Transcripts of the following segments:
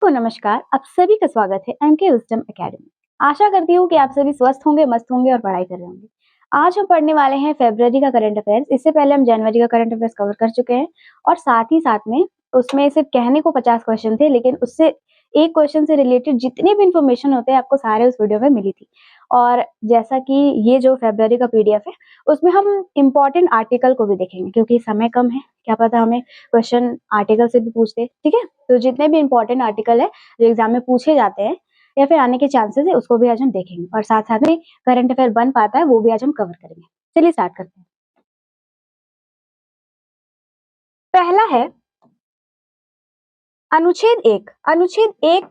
दोस्तों नमस्कार, आप सभी का स्वागत है एमके विजडम एकेडमी। आशा करती हूँ कि आप सभी स्वस्थ होंगे, मस्त होंगे और पढ़ाई कर रहे होंगे। आज हम पढ़ने वाले हैं फरवरी का करंट अफेयर्स। इससे पहले हम जनवरी का करंट अफेयर्स कवर कर चुके हैं और साथ ही साथ में उसमें सिर्फ कहने को 50 क्वेश्चन थे, लेकिन उससे एक क्वेश्चन से रिलेटेड जितने भी इंफॉर्मेशन होते हैं आपको सारे उस वीडियो में मिली थी। और जैसा कि ये जो फरवरी का पीडीएफ है उसमें हम इम्पोर्टेंट आर्टिकल को भी देखेंगे, क्योंकि समय कम है, क्या पता हमें क्वेश्चन आर्टिकल से भी पूछते, ठीक है। तो जितने भी इम्पोर्टेंट आर्टिकल है जो एग्जाम में पूछे जाते हैं या फिर आने के चांसेस है, उसको भी आज हम देखेंगे और साथ साथ में करंट अफेयर बन पाता है वो भी आज हम कवर करेंगे। चलिए स्टार्ट करते हैं। पहला है अनुच्छेद 1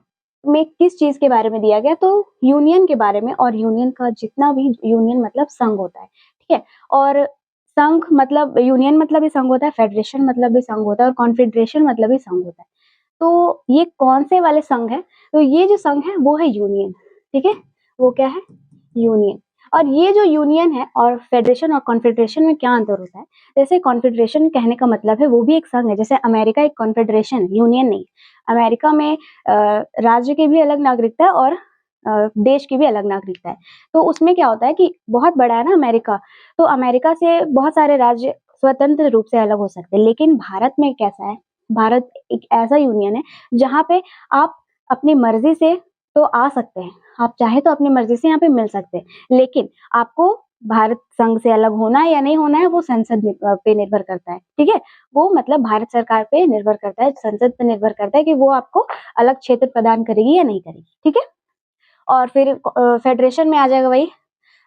में किस चीज के बारे में दिया गया, तो यूनियन के बारे में। और यूनियन का जितना भी, यूनियन मतलब संघ होता है, ठीक है। और संघ मतलब, यूनियन मतलब भी संघ होता है, फेडरेशन मतलब भी संघ होता है और कॉन्फेडरेशन मतलब भी संघ होता है। तो ये कौन से वाले संघ है, तो ये जो संघ है वो है यूनियन, ठीक है। वो क्या है? यूनियन। और ये जो यूनियन है और फेडरेशन और कॉन्फेडरेशन में क्या अंतर होता है? जैसे कॉन्फेडरेशन कहने का मतलब है वो भी एक संघ है, जैसे अमेरिका एक कॉन्फेडरेशन, यूनियन नहीं। अमेरिका में राज्य की भी अलग नागरिकता है और देश की भी अलग नागरिकता है। तो उसमें क्या होता है कि बहुत बड़ा है ना अमेरिका, तो अमेरिका से बहुत सारे राज्य स्वतंत्र रूप से अलग हो सकते हैं। लेकिन भारत में कैसा है? भारत एक ऐसा यूनियन है जहाँ पे आप अपनी मर्जी से तो आ सकते हैं, आप चाहे तो अपनी मर्जी से यहाँ पे मिल सकते हैं, लेकिन आपको भारत संघ से अलग होना है या नहीं होना है वो संसद पे निर्भर करता है, ठीक है। वो मतलब भारत सरकार पे निर्भर करता है, संसद पे निर्भर करता है कि वो आपको अलग क्षेत्र प्रदान करेगी या नहीं करेगी, ठीक है। और फिर फेडरेशन में आ जाएगा वही,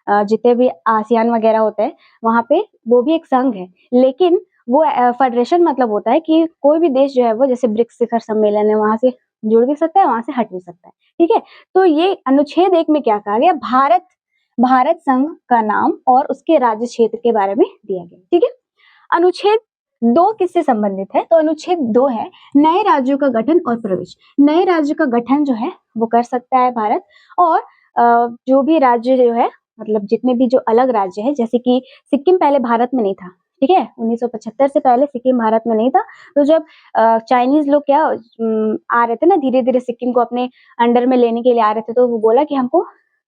जितने भी आसियान वगैरह होते हैं वहां पे वो भी एक संघ है, लेकिन वो फेडरेशन मतलब होता है कि कोई भी देश जो है वो, जैसे ब्रिक्स शिखर सम्मेलन है, वहां से जुड़ भी सकता है, वहां से हट भी सकता है, ठीक है। तो ये अनुच्छेद 1 में क्या कहा गया? भारत भारत संघ का नाम और उसके राज्य क्षेत्र के बारे में दिया गया, ठीक है। अनुच्छेद 2 किससे संबंधित है? तो अनुच्छेद 2 है नए राज्यों का गठन और प्रवेश। नए राज्य का गठन जो है वो कर सकता है भारत, और जो भी राज्य जो है, मतलब जितने भी जो अलग राज्य है, जैसे कि सिक्किम पहले भारत में नहीं था, ठीक है। 1975 से पहले सिक्किम भारत में नहीं था। तो जब चाइनीज लोग क्या आ रहे थे ना, धीरे धीरे सिक्किम को अपने अंडर में लेने के लिए आ रहे थे, तो वो बोला कि हमको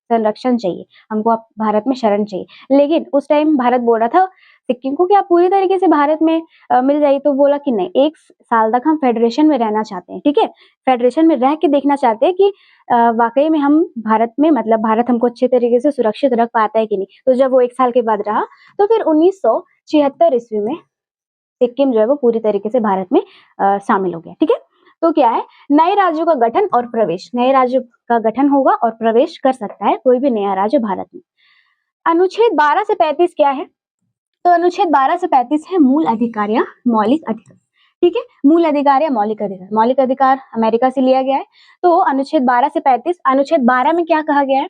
संरक्षण चाहिए, हमको आप भारत में शरण चाहिए। लेकिन उस टाइम भारत बोल रहा था सिक्किम को कि आप पूरी तरीके से भारत में मिल जाइए, तो बोला कि नहीं, 1 साल तक हम फेडरेशन में रहना चाहते हैं, ठीक है। फेडरेशन में रह के देखना चाहते हैं कि वाकई में हम भारत में, मतलब भारत हमको अच्छे तरीके से सुरक्षित रख पाता है कि नहीं। तो जब वो 1 साल के बाद रहा, तो फिर 1976 ईस्वी में सिक्किम जो है वो पूरी तरीके से भारत में शामिल हो गया, ठीक है। तो क्या है? नए राज्यों का गठन और प्रवेश। नए राज्य का गठन होगा और प्रवेश कर सकता है कोई भी नया राज्य भारत में। अनुच्छेद 12 से 35 क्या है? तो अनुच्छेद 12 से 35 है मूल अधिकार या मौलिक अधिकार, ठीक है। मूल अधिकार या मौलिक अधिकार, मौलिक अधिकार अमेरिका से लिया गया है। तो अनुच्छेद 12 से 35, अनुच्छेद 12 में क्या कहा गया है?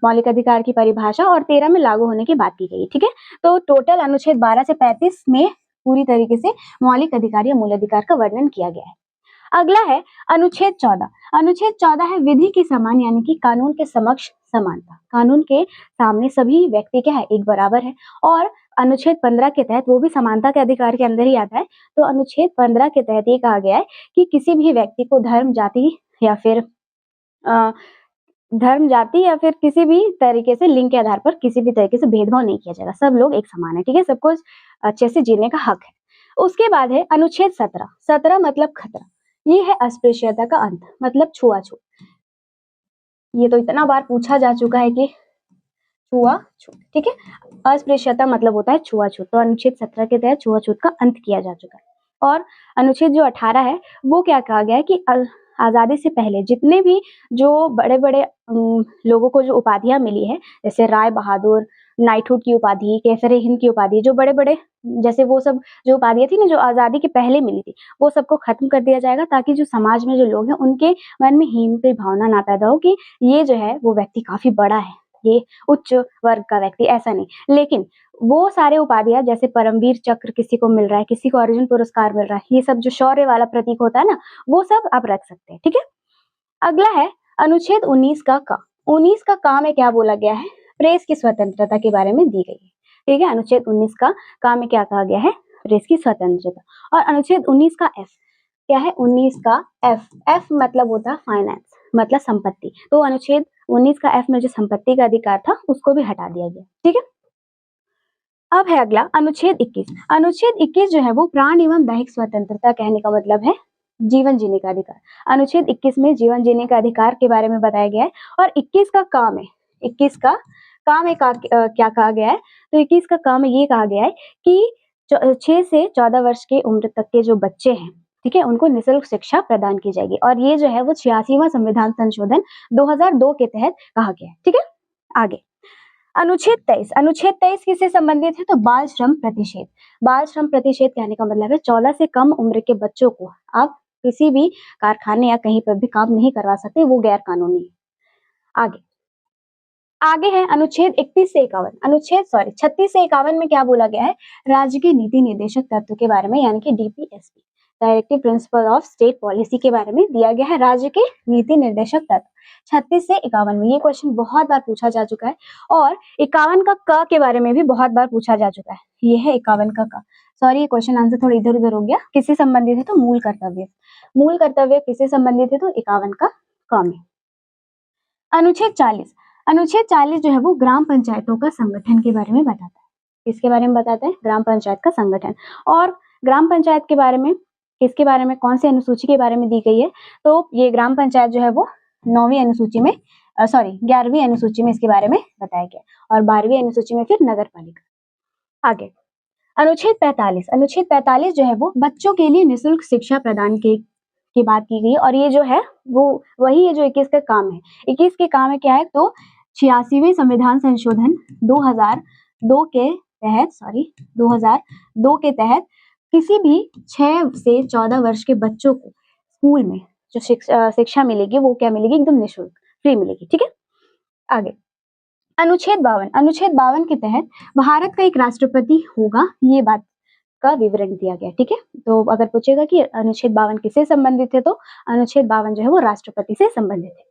मौलिक अधिकार की परिभाषा, और 13 में लागू होने की बात की गई, ठीक है। तो टोटल अनुच्छेद 12 से 35 में पूरी तरीके से मौलिक अधिकार या मूल अधिकार का वर्णन किया गया है। अगला है अनुच्छेद 14। अनुच्छेद 14 है विधि के समान, यानी कि कानून के समक्ष समानता। कानून के सामने सभी व्यक्ति क्या है? एक बराबर है। और अनुच्छेद 15 के तहत, वो भी समानता के अधिकार के अंदर ही आता है, तो अनुच्छेद 15 के तहत ये कहा गया है कि किसी भी व्यक्ति को धर्म, जाति या फिर किसी भी तरीके से, लिंग के आधार पर किसी भी तरीके से भेदभाव नहीं किया जाएगा, सब लोग एक समान है, ठीक है। सबको अच्छे से जीने का हक है। उसके बाद है अनुच्छेद 17। 17 मतलब खतरा। ये है अस्पृश्यता का अंत, मतलब छुआछूत। ये तो इतना बार पूछा जा चुका है कि छुआछूत, ठीक है। अस्पृश्यता मतलब होता है छुआछूत, तो अनुच्छेद 17 के तहत छुआछूत का अंत किया जा चुका है। और अनुच्छेद जो 18 है वो क्या कहा गया है कि आजादी से पहले जितने भी जो बड़े बड़े लोगों को जो उपाधियां मिली है, जैसे राय बहादुर, नाइटहुड की उपाधि, केसर हिंद की उपाधि, जो बड़े बड़े, जैसे वो सब जो उपाधियां थी ना जो आजादी के पहले मिली थी, वो सबको खत्म कर दिया जाएगा, ताकि जो समाज में जो लोग हैं उनके मन में हीन की भावना ना पैदा हो कि ये जो है वो व्यक्ति काफी बड़ा है, ये उच्च वर्ग का व्यक्ति, ऐसा नहीं। लेकिन वो सारे उपाधियां, जैसे परमवीर चक्र किसी को मिल रहा है, किसी को अर्जुन पुरस्कार मिल रहा है, ये सब जो शौर्य वाला प्रतीक होता है ना, वो सब आप रख सकते हैं, ठीक है। अगला है अनुच्छेद 19 का का। 19 का का में क्या बोला गया है? प्रेस की स्वतंत्रता के बारे में दी गई है, ठीक है। अनुच्छेद 19 का में क्या कहा गया है? प्रेस की स्वतंत्रता। और अनुच्छेद 19 का एफ, क्या है 19 का एफ, एफ मतलब होता है फाइनेंस, मतलब संपत्ति। तो अनुच्छेद 19 का एफ में जो संपत्ति का अधिकार था उसको भी हटा दिया गया। ठीक है, अब है अगला अनुच्छेद 21। अनुच्छेद 21 जो है वो प्राण एवं दैहिक स्वतंत्रता, कहने का मतलब है जीवन जीने का अधिकार। अनुच्छेद 21 में जीवन जीने का अधिकार के बारे में बताया गया है। और 21 का काम है, 21 का काम है क्या कहा गया है, तो 21 का काम ये कहा गया है कि 6 से 14 वर्ष की उम्र तक के जो बच्चे हैं, ठीक है, उनको निःशुल्क शिक्षा प्रदान की जाएगी। और ये जो है वो 86वां संविधान संशोधन 2002 के तहत कहा गया है। ठीक है, आगे अनुच्छेद 23। अनुच्छेद 23 किससे संबंधित है, तो बाल श्रम प्रतिषेध। बाल श्रम प्रतिषेध कहने का मतलब है 14 से कम उम्र के बच्चों को आप किसी भी कारखाने या कहीं पर भी काम नहीं करवा सकते, वो गैर कानूनी है। आगे आगे है अनुच्छेद 31 से 51। अनुच्छेद 36 से 51 में क्या बोला गया है, राज्य के नीति निर्देशक तत्व के बारे में, यानी कि DPSP, directive principle of state policy के बारे में दिया गया है, राज्य के नीति निर्देशक तत्व। 36 से 51 में ये क्वेश्चन बहुत बार पूछा जा चुका है। और 51 का क के बारे में भी बहुत बार पूछा जा चुका है। ये है 51 का क। सॉरी, ये क्वेश्चन आंसर थोड़ा इधर उधर हो गया। किससे संबंधित है, तो मूल कर्तव्य। मूल कर्तव्य किससे संबंधित है, तो 51 का क में। अनुच्छेद 40। अनुच्छेद 40 जो है वो ग्राम पंचायतों का संगठन के बारे में बताता है। किसके बारे में बताता है, ग्राम पंचायत का संगठन। और ग्राम पंचायत के बारे में किसके बारे में, कौन सी अनुसूची के बारे में दी गई है, तो ये ग्राम पंचायत जो है वो 9वीं अनुसूची में 11वीं अनुसूची में इसके बारे में बताया गया। और 12वीं अनुसूची में फिर नगर पालिका। आगे अनुच्छेद 45। अनुच्छेद 45 जो है वो बच्चों के लिए निःशुल्क शिक्षा प्रदान की बात की गई। और ये जो है वो वही है जो 21 का काम है। 21 के काम है क्या है, तो 86वें संविधान संशोधन 2002 के तहत किसी भी 6 से 14 वर्ष के बच्चों को स्कूल में जो शिक्षा मिलेगी वो क्या मिलेगी, एकदम निःशुल्क, फ्री मिलेगी। ठीक है, आगे अनुच्छेद 52। अनुच्छेद 52 के तहत भारत का एक राष्ट्रपति होगा, ये बात का विवरण दिया गया। ठीक है, तो अगर पूछेगा कि अनुच्छेद 52 किससे संबंधित है, तो अनुच्छेद 52 जो है वो राष्ट्रपति से संबंधित है।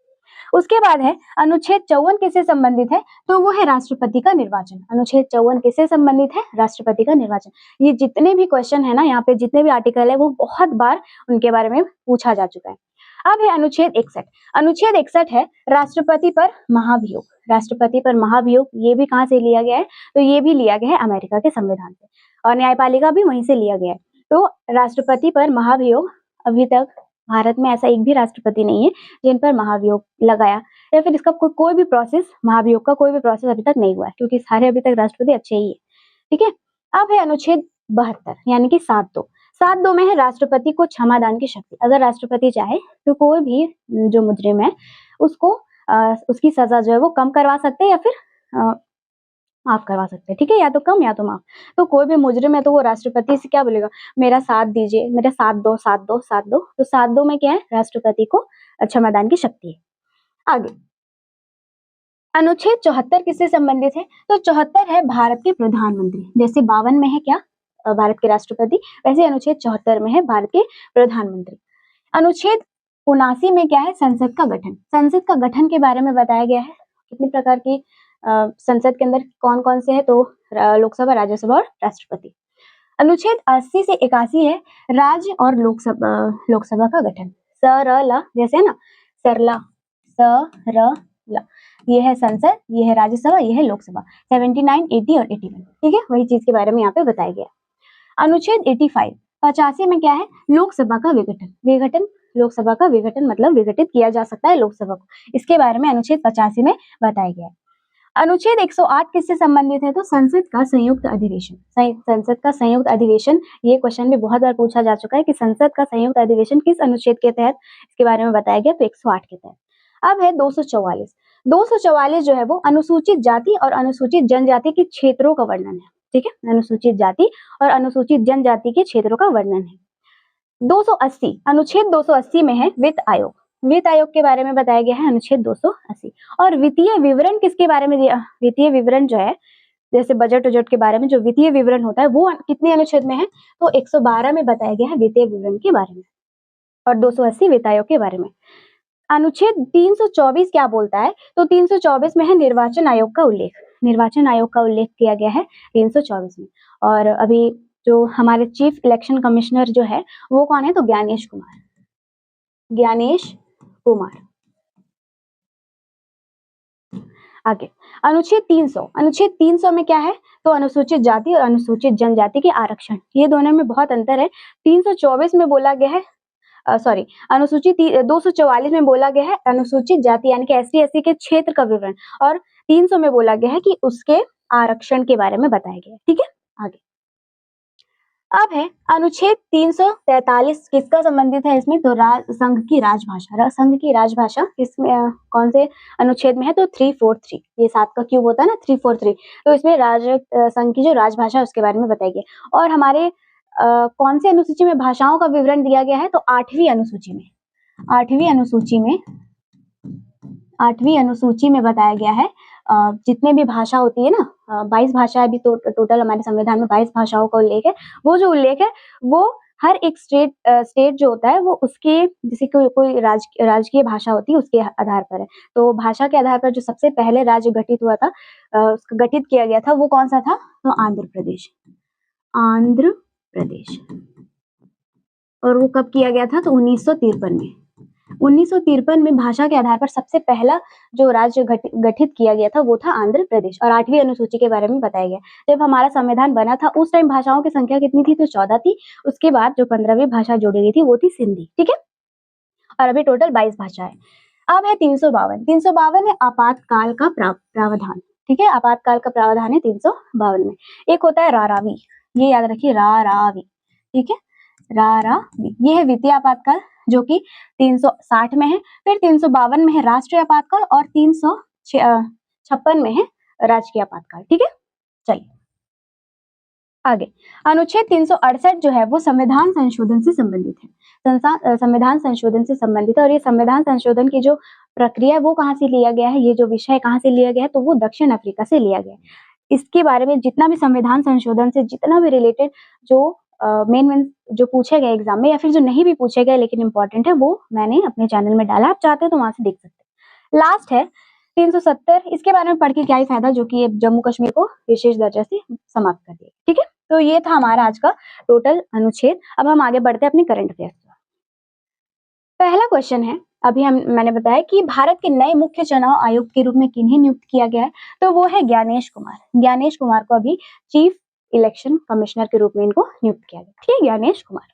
उसके बाद है अनुच्छेद 54 किससे संबंधित है, तो वो है राष्ट्रपति का निर्वाचन। अनुच्छेद 54 किससे संबंधित है, राष्ट्रपति का निर्वाचन। ये जितने भी क्वेश्चन है ना, यहाँ पे जितने भी आर्टिकल है वो बहुत बार उनके बारे में पूछा जा चुका है। अब है अनुच्छेद 61। अनुच्छेद 61 है राष्ट्रपति पर महाभियोग। राष्ट्रपति पर महाभियोग ये भी कहाँ से लिया गया है, तो ये भी लिया गया है अमेरिका के संविधान से, और न्यायपालिका भी वहीं से लिया गया है। तो राष्ट्रपति पर महाभियोग, अभी तक भारत में ऐसा एक भी राष्ट्रपति नहीं है जिन पर महाभियोग लगाया, या फिर इसका कोई भी प्रोसेस, महाभियोग का कोई भी प्रोसेस अभी तक नहीं हुआ है, क्योंकि सारे अभी तक राष्ट्रपति अच्छे ही है। ठीक है, अब है अनुच्छेद 72, यानी कि 7(2) में है राष्ट्रपति को क्षमादान की शक्ति। अगर राष्ट्रपति चाहे तो कोई भी जो मुजरिम है उसको उसकी सजा जो है वो कम करवा सकते हैं या फिर माफ करवा सकते हैं। ठीक है, या तो कम या तो माफ। तो कोई भी मुजरिम है तो वो राष्ट्रपति से क्या बोलेगा, मेरा साथ दीजिए, मेरा साथ दो, साथ दो, साथ दो। तो 7(2) में क्या है, राष्ट्रपति को क्षमादान की शक्ति है। आगे अनुच्छेद 74 किससे संबंधित है, तो 74 है भारत के प्रधानमंत्री। जैसे 52 में है क्या, भारत के राष्ट्रपति, वैसे अनुच्छेद 74 में है भारत के प्रधानमंत्री। अनुच्छेद 79 में क्या है, संसद का गठन। संसद का गठन के बारे में बताया गया है, कितनी प्रकार की संसद के अंदर कौन कौन से है, तो लोकसभा, राज्यसभा और राष्ट्रपति। अनुच्छेद 80 से 81 है राज्य और लोकसभा का गठन। सरला जैसे है ना, सरला, सरला, ये है संसद, ये है राज्यसभा, ये है लोकसभा। 79, 80 और 81, ठीक है, वही चीज के बारे में यहाँ पे बताया गया। अनुच्छेद 85, 85 में क्या है, लोकसभा का विघटन। विघटन, लोकसभा का विघटन मतलब विघटित किया जा सकता है लोकसभा को, इसके बारे में अनुच्छेद 85 में बताया गया है। अनुच्छेद 108 किससे संबंधित है, तो संसद का संयुक्त अधिवेशन। संसद का संयुक्त अधिवेशन, ये क्वेश्चन भी बहुत बार पूछा जा चुका है कि संसद का संयुक्त अधिवेशन किस अनुच्छेद के तहत, इसके बारे में बताया गया, तो 108 के तहत। अब है 244। 244 जो है वो अनुसूचित जाति और अनुसूचित जनजाति के क्षेत्रों का वर्णन है। ठीक है, अनुसूचित जाति और अनुसूचित जनजाति के क्षेत्रों का वर्णन है। 280, अनुच्छेद 280 में है वित्त आयोग। वित्त आयोग के बारे में बताया गया है अनुच्छेद 280। और वित्तीय विवरण किसके बारे में दिया, वित्तीय विवरण जो है जैसे बजट उजट के बारे में जो वित्तीय विवरण होता है वो कितने अनुच्छेद में है, तो 112 में बताया गया है वित्तीय विवरण के बारे में, और 280 वित्त आयोग के बारे में। अनुच्छेद 324 क्या बोलता है, तो 324 में है निर्वाचन आयोग का उल्लेख। निर्वाचन आयोग का उल्लेख किया गया है 324 में। और अभी जो हमारे चीफ इलेक्शन कमिश्नर जो है वो कौन है? तो ज्ञानेश कुमार, ज्ञानेश कुमार। आगे अनुच्छेद 300, अनुच्छेद 300 में क्या है? तो अनुसूचित जाति और अनुसूचित जनजाति के आरक्षण, ये दोनों में बहुत अंतर है। 324 में बोला गया है सॉरी अनुसूचित 244 में बोला गया है अनुसूचित जाति यानी कि एससी एसटी के क्षेत्र का विवरण, और 300 में बोला गया है कि उसके आरक्षण के बारे में बताया गया है। ठीक है, आगे अब है अनुच्छेद 343 किसका संबंधित है इसमें? तो संघ की राजभाषा, संघ की राजभाषा किसमें कौन से अनुच्छेद में है? तो 343, ये 7 का क्यूब होता है ना 343, तो इसमें संघ की जो राजभाषा है उसके बारे में बताया गया। और हमारे कौन से अनुसूची में भाषाओं का विवरण दिया गया है? तो 8वीं अनुसूची में, 8वीं अनुसूची में बताया गया है जितने भी भाषा होती है ना, 22 भाषा अभी तो टोटल हमारे संविधान में 22 भाषाओं का उल्लेख है। वो जो उल्लेख है वो हर एक स्टेट जो होता है वो उसके जैसे कोई राजकीय भाषा होती है उसके आधार पर है। तो भाषा के आधार पर जो सबसे पहले राज्य गठित हुआ था, गठित किया गया था, वो कौन सा था? तो आंध्र प्रदेश, आंध्र प्रदेश। और वो कब किया गया था? तो 1953 में। 1953 में भाषा के आधार पर सबसे पहला जो राज्य गठित किया गया था वो था आंध्र प्रदेश। और 8वीं अनुसूची के बारे में बताया गया। जब हमारा संविधान बना था उस टाइम भाषाओं की संख्या कितनी थी? तो 14 थी। उसके बाद जो 15वीं भाषा जोड़ी गई थी वो थी सिंधी। ठीक है, और अभी टोटल 22 भाषा है। अब है 352, 352 है आपातकाल का प्रावधान। ठीक है, आपातकाल का प्रावधान है 352 में। एक होता है रारावी, ये याद रखिए, रारावी। ठीक है, रारावी, ये है वित्तीय आपातकाल जो कि 360 में है। फिर 352 में है राष्ट्रीय आपातकाल और 356 में है राजकीय आपातकाल। ठीक है, चलिए आगे अनुच्छेद 368 जो है वो संविधान संशोधन से संबंधित है। संविधान संशोधन से संबंधित है। और ये संविधान संशोधन की जो प्रक्रिया है वो कहाँ से लिया गया है? ये जो विषय कहाँ से लिया गया है? तो वो दक्षिण अफ्रीका से लिया गया है। इसके बारे में जितना भी संविधान संशोधन से जितना भी रिलेटेड जो मेन जो पूछे गए एग्जाम में या फिर जो नहीं भी पूछे गए लेकिन इंपॉर्टेंट है वो मैंने अपने चैनल में डाला, आप चाहते हो तो वहां से देख सकते हैं। लास्ट है 370, इसके बारे में पढ़ के क्या ही फायदा, जो कि ये जम्मू कश्मीर को विशेष दर्जा से समाप्त कर दिया। ठीक है, तो ये था हमारा आज का टोटल अनुच्छेद। अब हम आगे बढ़ते हैं अपने करंट अफेयर्स। पहला क्वेश्चन है, अभी मैंने बताया कि भारत के नए मुख्य चुनाव आयुक्त के रूप में किन्हें नियुक्त किया गया है? तो वो है ज्ञानेश कुमार। ज्ञानेश कुमार को अभी चीफ इलेक्शन कमिश्नर के रूप में इनको नियुक्त किया गया। ठीक है, ज्ञानेश कुमार,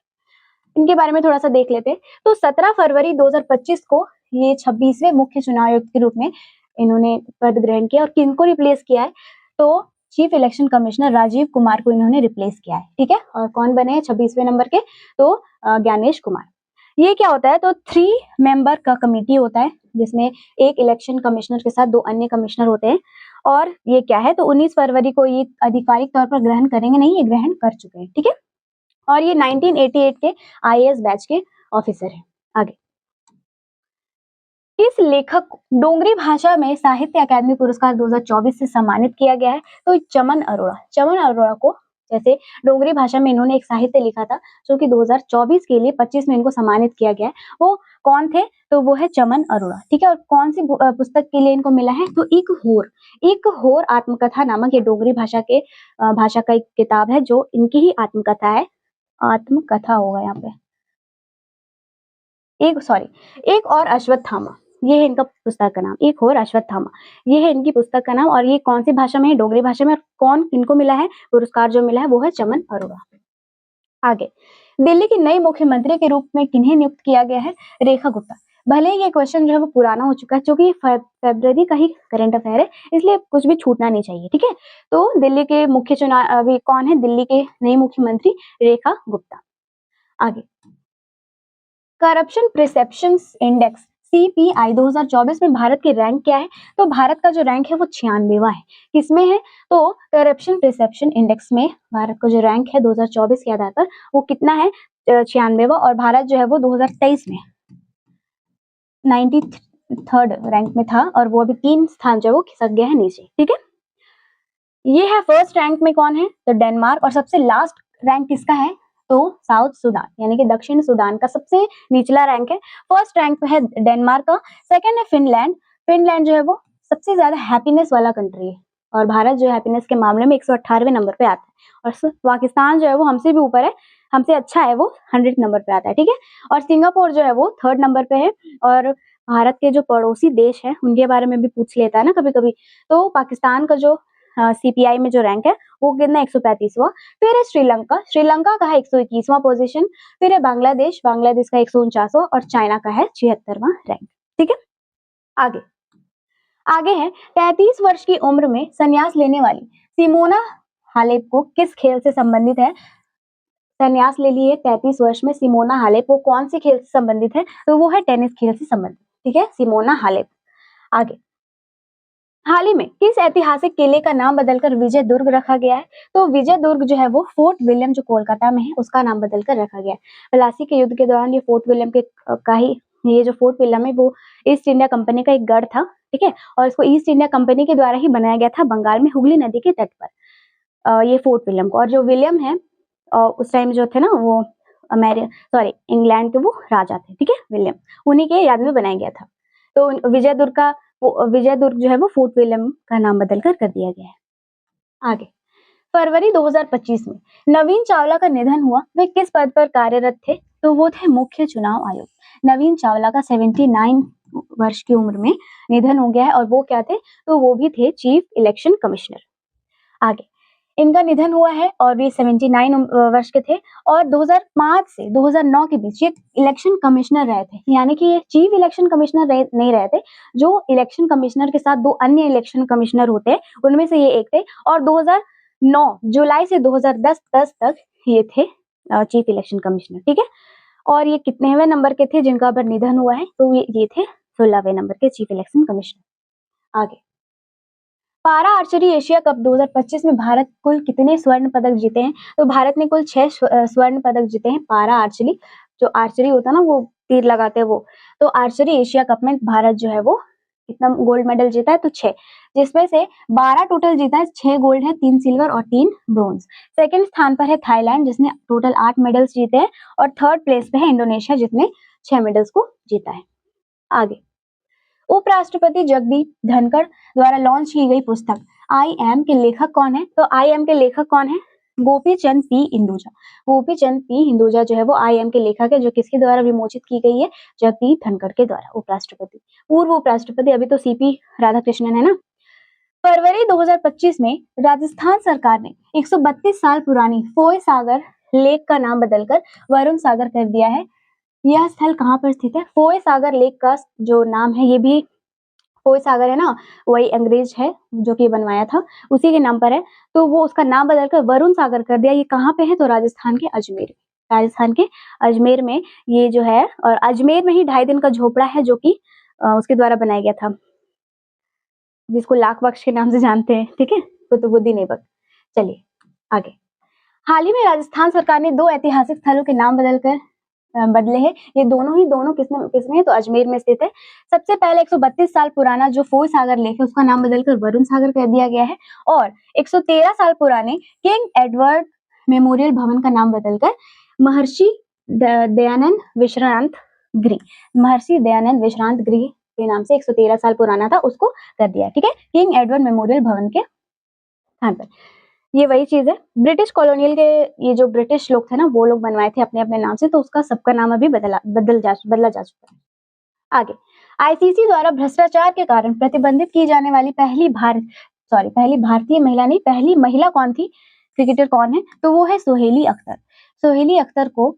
इनके बारे में थोड़ा सा देख लेते हैं। तो 17 फरवरी 2025 को ये 26वें मुख्य चुनाव आयुक्त के रूप में इन्होंने पद ग्रहण किया। और किनको रिप्लेस किया है? तो chief election commissioner Rajeev Kumar को इन्होंने रिप्लेस किया है। ठीक है, और कौन बने हैं 26वें नंबर के? तो ज्ञानेश कुमार। ये क्या होता है? तो 3 मेंबर का कमेटी होता है जिसमें एक इलेक्शन कमिश्नर के साथ 2 अन्य कमिश्नर होते हैं। और ये क्या है? तो 19 फरवरी को ये आधिकारिक तौर पर ग्रहण करेंगे नहीं, ये ग्रहण कर चुके हैं। ठीक है, और ये 1988 के आईएएस बैच के ऑफिसर हैं। आगे किस लेखक को डोंगरी भाषा में साहित्य अकादमी पुरस्कार 2024 से सम्मानित किया गया है? तो चमन अरोड़ा। चमन अरोड़ा को जैसे डोंगरी भाषा में इन्होंने एक साहित्य लिखा था जो कि 2024 के लिए 25 में इनको सम्मानित किया गया है। वो कौन थे? तो वो है चमन अरोड़ा। ठीक है, और कौन सी पुस्तक के लिए इनको मिला है? तो एक होर आत्मकथा नामक ये डोंगरी भाषा का एक किताब है जो इनकी ही आत्मकथा है। आत्मकथा होगा यहाँ पे, एक और अश्वत्थामा, ये है इनका पुस्तक का नाम, एक और अश्वत्थामा, ये है इनकी पुस्तक का नाम। और ये कौन सी भाषा में है? डोगरी भाषा में। और कौन इनको मिला है पुरस्कार? जो मिला है वो है चमन अरोड़ा। आगे दिल्ली की नई मुख्यमंत्री के रूप में किन्हें नियुक्त किया गया है? रेखा गुप्ता। भले ये क्वेश्चन जो है वो पुराना हो चुका है क्योंकि फरवरी का ही करंट अफेयर है, इसलिए कुछ भी छूटना नहीं चाहिए। ठीक है, तो दिल्ली के मुख्य चुनाव अभी कौन है? दिल्ली के नई मुख्यमंत्री रेखा गुप्ता। आगे करप्शन परसेप्शन इंडेक्स CPI 2024 में भारत की रैंक क्या है? तो भारत का जो रैंक है वो 96वां है। किसमें है? तो करप्शन परसेप्शन इंडेक्स में भारत का जो रैंक है 2024 के आधार पर वो कितना है? 96वां। और भारत जो है वो 2023 में 93rd रैंक में था और वो अभी 3 स्थान जो है वो खिसक गया है नीचे। ठीक है, ये है फर्स्ट रैंक में कौन है? तो डेनमार्क। और सबसे लास्ट रैंक किसका है? तो साउथ सुडान यानी कि दक्षिण सुडान का सबसे निचला रैंक है। फर्स्ट रैंक पे है डेनमार्क का, सेकंड है फिनलैंड। फिनलैंड जो है वो सबसे ज्यादा हैप्पीनेस वाला कंट्री है और भारत जो हैप्पीनेस के मामले में 118वें नंबर पे आता है। और पाकिस्तान जो है वो हमसे भी ऊपर है, हमसे अच्छा है, वो 100 नंबर पे आता है, ठीक है। और सिंगापुर जो है वो 3rd नंबर पे है। और भारत के जो पड़ोसी देश हैं उनके बारे में भी पूछ लेता है ना कभी कभी, तो पाकिस्तान का जो CPI में जो रैंक है वो कितना 135वां। फिर है श्रीलंका, श्रीलंका का है 121वां पोजीशन। फिर है बांग्लादेश, बांग्लादेश का 149वां। और चाइना का है 76वां रैंक, ठीक है। आगे आगे है 33 वर्ष की उम्र में संन्यास लेने वाली सिमोना हालेप को किस खेल से संबंधित है? संन्यास ले लिए 33 वर्ष में सिमोना हालेप, वो कौन से खेल से संबंधित है? तो वो है टेनिस खेल से संबंधित, ठीक है, सिमोना हालेप। आगे हाल ही में किस ऐतिहासिक किले का नाम बदलकर विजय दुर्ग रखा गया है? तो विजय दुर्ग जो है वो फोर्ट विलियम जो कोलकाता में है उसका नाम बदलकर रखा गया है। प्लासी के युद्ध के दौरान ये फोर्ट विलियम के का ही, ये जो फोर्ट विलियम है वो ईस्ट इंडिया कंपनी का एक गढ़ था, ठीक है, और इसको ईस्ट इंडिया कंपनी के द्वारा ही बनाया गया था बंगाल में हुगली नदी के तट पर, ये फोर्ट विलियम को। और जो विलियम है उस टाइम जो थे ना वो इंग्लैंड के वो राजा थे, ठीक है, विलियम, उन्हीं के याद में बनाया गया था। तो विजय दुर्ग जो है वो फोर्ट विलियम का नाम बदलकर कर दिया गया है। आगे फरवरी 2025 में नवीन चावला का निधन हुआ, वे किस पद पर कार्यरत थे? तो वो थे मुख्य चुनाव आयुक्त। नवीन चावला का 79 वर्ष की उम्र में निधन हो गया है और वो क्या थे? तो वो भी थे चीफ इलेक्शन कमिश्नर। आगे इनका निधन हुआ है और ये 79 वर्ष के थे और 2005 से 2009 के बीच ये इलेक्शन कमिश्नर रहे थे, यानी कि ये चीफ इलेक्शन कमिश्नर नहीं रहे थे। जो इलेक्शन कमिश्नर के साथ 2 अन्य इलेक्शन कमिश्नर होते हैं उनमें से ये एक थे। और 2009 जुलाई से 2010 तक ये थे चीफ इलेक्शन कमिश्नर, ठीक है। और ये कितनेवें नंबर के थे जिनका अब निधन हुआ है? तो ये थे 16वें नंबर के चीफ इलेक्शन कमिश्नर। आगे पारा आर्चरी एशिया कप 2025 में भारत कुल कितने स्वर्ण पदक जीते हैं? तो भारत ने कुल 6 स्वर्ण पदक जीते हैं। पारा आर्चरी, जो आर्चरी होता है ना वो तीर लगाते हैं वो, तो आर्चरी एशिया कप में भारत जो है वो कितना गोल्ड मेडल जीता है? तो 6, जिसमें से 12 टोटल जीता है, 6 गोल्ड है, 3 सिल्वर और 3 ब्रोंज। सेकंड स्थान पर है थाईलैंड जिसने टोटल 8 मेडल्स जीते हैं और थर्ड प्लेस पे है इंडोनेशिया जिसने 6 मेडल्स को जीता है। आगे उपराष्ट्रपति जगदीप धनखड़ द्वारा लॉन्च की गई पुस्तक आई एम के लेखक कौन है? तो आई एम के लेखक कौन है? गोपी चंद पी हिंदुजा। गोपी चंद पी हिंदुजा जो है वो आई एम के लेखक है, जो किसके द्वारा विमोचित की गई है? जगदीप धनखड़ के द्वारा, उपराष्ट्रपति, पूर्व उपराष्ट्रपति, अभी तो CP राधाकृष्णन है ना। फरवरी 2025 में राजस्थान सरकार ने 132 साल पुरानी फोय सागर लेक का नाम बदलकर वरुण सागर कर दिया है। यह स्थल कहाँ पर स्थित है? फोय सागर लेक का जो नाम है, ये भी फोय सागर है ना, वही अंग्रेज है जो कि बनवाया था, उसी के नाम पर है। तो वो उसका नाम बदलकर वरुण सागर कर दिया। ये कहाँ पे है? तो राजस्थान के अजमेर, राजस्थान के अजमेर में ये जो है। और अजमेर में ही 2.5 दिन का झोपड़ा है जो कि उसके द्वारा बनाया गया था, जिसको लाख बख्श के नाम से जानते हैं, ठीक है, कुतुबुद्दीन ऐबक। चलिए आगे। हाल ही में राजस्थान सरकार ने 2 ऐतिहासिक स्थलों के नाम बदले हैं। ये दोनों किसमें है? तो अजमेर में स्थित है। सबसे पहले 132 साल पुराना जो फोय सागर लेक है उसका नाम बदलकर वरुण सागर कर दिया गया है। और 113 साल पुराने किंग एडवर्ड मेमोरियल भवन का नाम बदलकर महर्षि दयानंद विश्रांत गृह के नाम से 113 साल पुराना था उसको कर दिया, ठीक है, किंग एडवर्ड मेमोरियल भवन के स्थान पर। ये वही चीज है, ब्रिटिश कॉलोनियल के ये जो ब्रिटिश लोग थे ना वो लोग बनवाए थे अपने अपने नाम से, तो उसका सबका नाम अभी बदला जा चुका है। आगे ICC द्वारा भ्रष्टाचार के कारण प्रतिबंधित की जाने वाली पहली भारतीय महिला नहीं, पहली महिला कौन थी? क्रिकेटर कौन है? तो वो है सोहेली अख्तर। सोहेली अख्तर को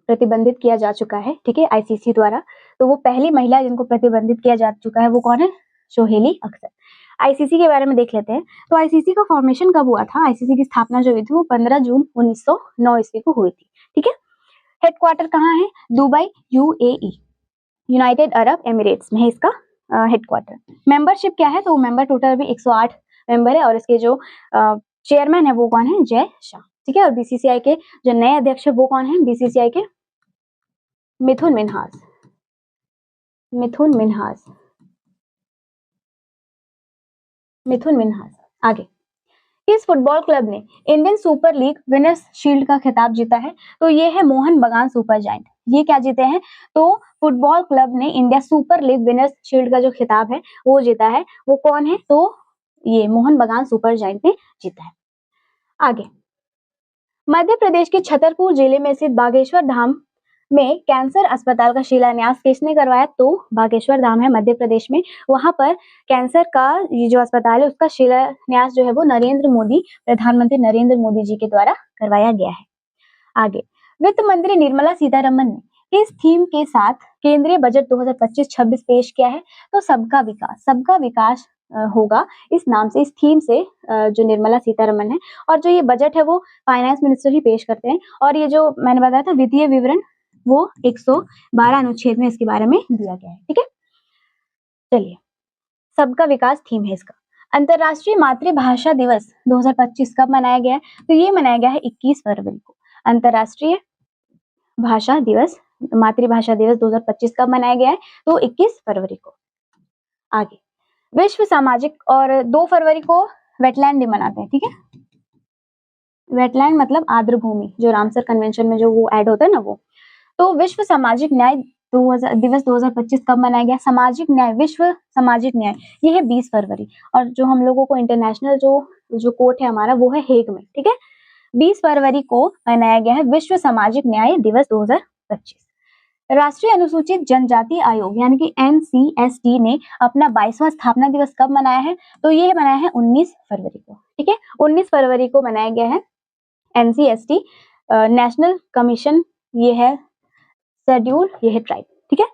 प्रतिबंधित किया जा चुका है, ठीक है, ICC द्वारा। तो वो पहली महिला जिनको प्रतिबंधित किया जा चुका है वो कौन है? सोहेली अख्तर। ICC के बारे में देख लेते हैं। तो ICC का फॉर्मेशन कब हुआ था? ICC की स्थापना जो हुई थी वो 15 जून 1909 ईस्वी को हुई थी, ठीक है। हेडक्वार्टर कहाँ है? Dubai, UAE, United Arab Emirates में है इसका हेडक्वार्टर। मेंबरशिप क्या है? तो मेंबर टोटल अभी 108 मेंबर है और इसके जो चेयरमैन है वो कौन है? जय शाह, ठीक है। और BCCI के जो नए अध्यक्ष है वो कौन है? BCCI के मिथुन मिन्हास। आगे किस फुटबॉल क्लब ने Indian super league winners shield का खिताब जीता है? तो ये है मोहन बगान सुपर जायंट। ये क्या जीते हैं? तो फुटबॉल क्लब ने India super league winners shield का जो खिताब है वो जीता है। वो कौन है? तो ये मोहन बगान सुपर जायंट ने जीता है। आगे मध्य प्रदेश के छतरपुर जिले में स्थित बागेश्वर धाम में कैंसर अस्पताल का शिलान्यास किसने करवाया? तो बागेश्वर धाम है मध्य प्रदेश में, वहां पर कैंसर का ये जो अस्पताल है उसका शिलान्यास जो है वो प्रधानमंत्री नरेंद्र मोदी जी के द्वारा करवाया गया है। आगे, वित्त मंत्री निर्मला सीतारमन ने किस थीम के साथ केंद्रीय बजट 2025-26 पेश किया है? तो सबका विकास होगा इस नाम से, इस थीम से जो निर्मला सीतारमन है, और जो ये बजट है वो फाइनेंस मिनिस्टर ही पेश करते हैं, और ये जो मैंने बताया था वित्तीय विवरण वो 112 अनुच्छेद में इसके बारे में दिया गया है। ठीक है, चलिए, सबका विकास थीम है इसका। अंतरराष्ट्रीय मातृभाषा दिवस 2025 कब मनाया गया है? तो ये मनाया गया है 21 फरवरी को। अंतरराष्ट्रीय भाषा दिवस, मातृभाषा दिवस 2025 कब मनाया गया है? तो 21 फरवरी को। आगे, विश्व सामाजिक, और 2 फरवरी को वेटलैंड डे मनाते हैं। ठीक है, वेटलैंड मतलब आर्द्र भूमि, जो रामसर कन्वेंशन में जो वो ऐड होता है ना वो। तो विश्व सामाजिक न्याय दिवस 2025 कब मनाया गया? सामाजिक न्याय, विश्व सामाजिक न्याय, ये है 20 फरवरी, और जो हम लोगों को इंटरनेशनल जो कोर्ट है हमारा वो है हेग में। ठीक है, 20 फरवरी को मनाया गया है विश्व सामाजिक न्याय दिवस 2025। राष्ट्रीय अनुसूचित जनजाति आयोग यानी कि NCST ने अपना 22वां स्थापना दिवस कब मनाया है? तो ये मनाया है 19 फरवरी को। ठीक है, 19 फरवरी को मनाया गया है NCST, नेशनल कमीशन, ये है शेड्यूल, ये है ट्राइब। ठीक है,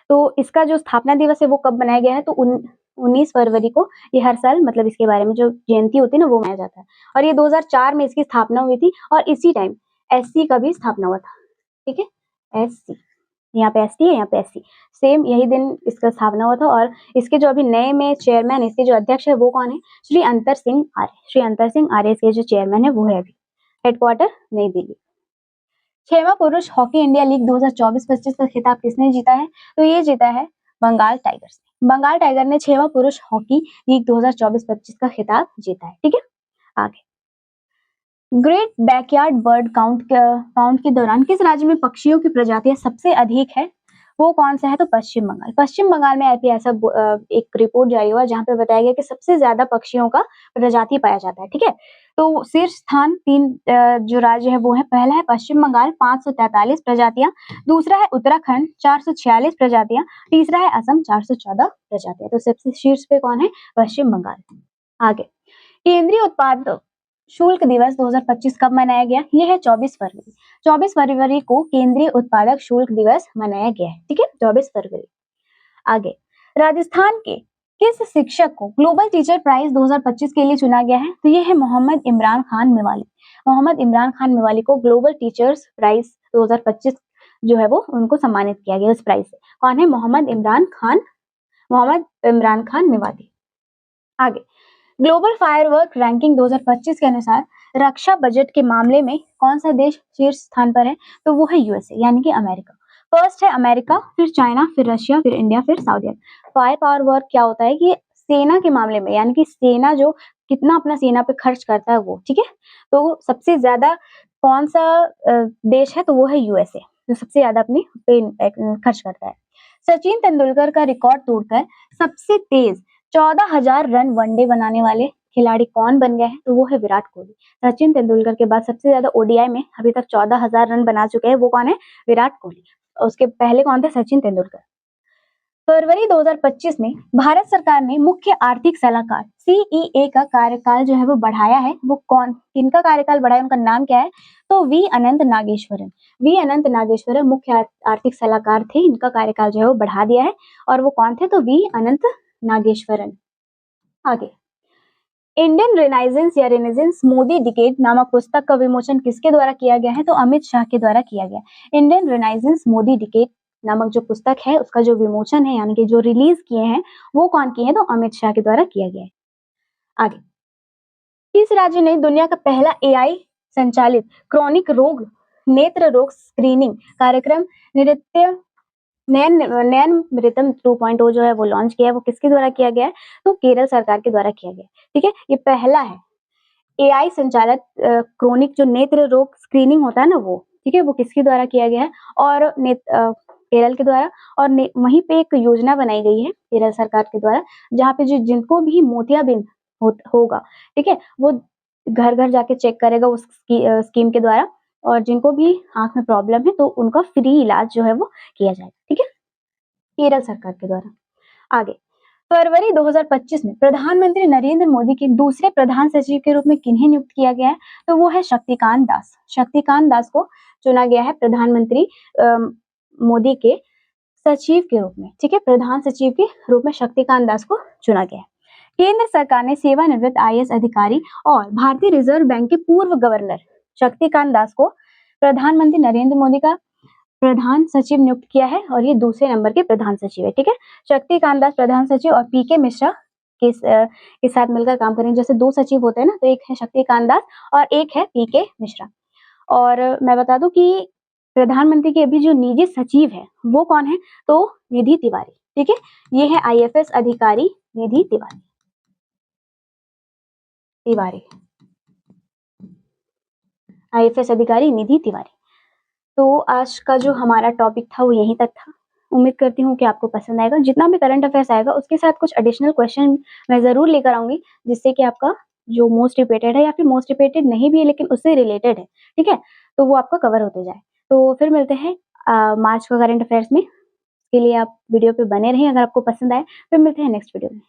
तो इसका जो स्थापना दिवस है वो कब मनाया गया है? तो 19 फरवरी को। ये हर साल मतलब इसके बारे में जो जयंती होती है ना वो मनाया जाता है, और ये 2004 में इसकी स्थापना हुई थी, और इसी टाइम SC का भी स्थापना हुआ था। ठीक है, SC, यहाँ पे ST है, यहाँ पे SC, सेम यही दिन इसका स्थापना हुआ था। और इसके जो अभी नए में चेयरमैन, इसके जो अध्यक्ष है वो कौन है? श्री अंतर सिंह आर्य। श्री अंतर सिंह आर्य इसके जो चेयरमैन है वो है। अभी हेडक्वार्टर नई दिल्ली। 6वां पुरुष हॉकी इंडिया लीग 2024-25 का खिताब किसने जीता है? तो ये जीता है बंगाल टाइगर्स ने। बंगाल टाइगर ने 6वां पुरुष हॉकी लीग 2024-25 का खिताब जीता है। ठीक है, आगे, ग्रेट बैकयार्ड बर्ड काउंट के दौरान किस राज्य में पक्षियों की प्रजातियां सबसे अधिक है? वो कौन सा है? तो पश्चिम बंगाल। पश्चिम बंगाल में ऐसा एक रिपोर्ट जारी हुआ जहां पे बताया गया कि सबसे ज्यादा पक्षियों का प्रजाति पाया जाता है। ठीक है, तो शीर्ष स्थान 3 जो राज्य है वो है, पहला है पश्चिम बंगाल 543 प्रजातियां, दूसरा है उत्तराखंड 446 प्रजातियां, तीसरा है असम 414 प्रजातियां। तो सबसे शीर्ष पे कौन है? पश्चिम बंगाल। आगे, केंद्रीय उत्पाद शुल्क दिवस 2025 कब मनाया गया? यह है 24 फरवरी। 24 फरवरी को केंद्रीय उत्पादक शुल्क दिवस मनाया गया है। ठीक है, 24 फरवरी। आगे, राजस्थान के किस शिक्षक को ग्लोबल टीचर प्राइज 2025 के लिए चुना गया है? तो यह है मोहम्मद इमरान खान मेवाली। मोहम्मद इमरान खान मेवाली को ग्लोबल टीचर्स प्राइज 2025 जो है वो उनको सम्मानित किया गया उस प्राइज से। कौन है? मोहम्मद इमरान खान मेवाली। आगे, ग्लोबल फायरवर्क रैंकिंग 2025 के अनुसार रक्षा बजट के मामले में कौन सा देश शीर्ष स्थान पर है? तो वो है USA यानी कि अमेरिका। फर्स्ट है अमेरिका, फिर चाइना, फिर रशिया, फिर इंडिया, फिर सऊदी अरब। फायर पावर वर्क क्या होता है कि सेना के मामले में, यानी कि सेना जो कितना अपना सेना पे खर्च करता है वो। ठीक है, तो सबसे ज्यादा कौन सा देश है? तो वो है USA, जो सबसे ज्यादा अपनी पे खर्च करता है। सचिन तेंदुलकर का रिकॉर्ड तोड़कर सबसे तेज 14,000 रन वनडे बनाने वाले खिलाड़ी कौन बन गए हैं? तो वो है विराट कोहली। सचिन तेंदुलकर के बाद सबसे ज्यादा ODI में अभी तक 14,000 रन बना चुके हैं, वो कौन है? विराट कोहली। उसके पहले कौन थे? सचिन तेंदुलकर। फरवरी 2025 में भारत सरकार ने मुख्य आर्थिक सलाहकार CEA का कार्यकाल जो है वो बढ़ाया है। वो किनका कार्यकाल बढ़ाया, उनका नाम क्या है? तो V अनंत नागेश्वरन मुख्य आर्थिक सलाहकार थे, इनका कार्यकाल जो है वो बढ़ा दिया है। और वो कौन थे? तो V अनंत नागेश्वरन। आगे, इंडियन रेनाइजेंस या रेनेजेंस मोदी डिकेड नामक पुस्तक का विमोचन किसके द्वारा किया गया है? तो अमित शाह के द्वारा किया गया। इंडियन रेनाइजेंस मोदी डिकेड नामक जो पुस्तक है उसका जो विमोचन है, यानी कि जो रिलीज किए हैं वो कौन किए हैं? तो अमित शाह के द्वारा किया गया है। आगे, किस राज्य ने दुनिया का पहला AI संचालित क्रॉनिक रोग नेत्र रोग स्क्रीनिंग कार्यक्रम नयनमृतम 2.0 जो है वो लॉन्च किया है? वो किसके द्वारा किया गया है? तो केरल सरकार के द्वारा किया गया है। ठीक है, ये पहला है AI संचालित क्रोनिक जो नेत्र रोग स्क्रीनिंग होता है ना वो। ठीक है, वो किसके द्वारा किया गया है? और केरल के द्वारा। और वहीं पे एक योजना बनाई गई है केरल सरकार के द्वारा, जहाँ पे जिनको भी मोतियाबिंद होगा, ठीक है, वो घर घर जाके चेक करेगा उस स्कीम के द्वारा, और जिनको भी आंख में प्रॉब्लम है तो उनका फ्री इलाज जो है वो किया जाएगा। ठीक है, केरल सरकार के द्वारा। आगे, फरवरी 2025 में प्रधानमंत्री नरेंद्र मोदी के दूसरे प्रधान सचिव के रूप में किन्हें नियुक्त किया गया है? तो वो है शक्तिकांत दास। शक्तिकांत दास को चुना गया है प्रधानमंत्री मोदी के सचिव के रूप में। ठीक है, प्रधान सचिव के रूप में शक्तिकांत दास को चुना गया है। केंद्र सरकार ने सेवानिवृत्त आईएएस अधिकारी और भारतीय रिजर्व बैंक के पूर्व गवर्नर शक्तिकांत दास को प्रधानमंत्री नरेंद्र मोदी का प्रधान सचिव नियुक्त किया है, और ये दूसरे नंबर के प्रधान सचिव है। ठीक है, शक्तिकांत दास प्रधान सचिव और पीके मिश्रा के साथ मिलकर काम करेंगे। जैसे दो सचिव होते हैं ना, तो एक है शक्तिकांत दास और एक है पीके मिश्रा। और मैं बता दूं कि प्रधानमंत्री के अभी जो निजी सचिव है वो कौन है? तो निधि तिवारी। ठीक है, ये है आईएफएस अधिकारी निधि तिवारी। आईएफएस अधिकारी निधि तिवारी। तो आज का जो हमारा टॉपिक था वो यहीं तक था। उम्मीद करती हूँ कि आपको पसंद आएगा। जितना भी करंट अफेयर्स आएगा उसके साथ कुछ एडिशनल क्वेश्चन मैं जरूर लेकर आऊंगी, जिससे कि आपका जो मोस्ट रिपीटेड है या फिर मोस्ट रिपीटेड नहीं भी है लेकिन उससे रिलेटेड है, ठीक है, तो वो आपका कवर होते जाए। तो फिर मिलते हैं मार्च का करंट अफेयर्स में। इसके लिए आप वीडियो पे बने रहें अगर आपको पसंद आए। फिर मिलते हैं नेक्स्ट वीडियो में।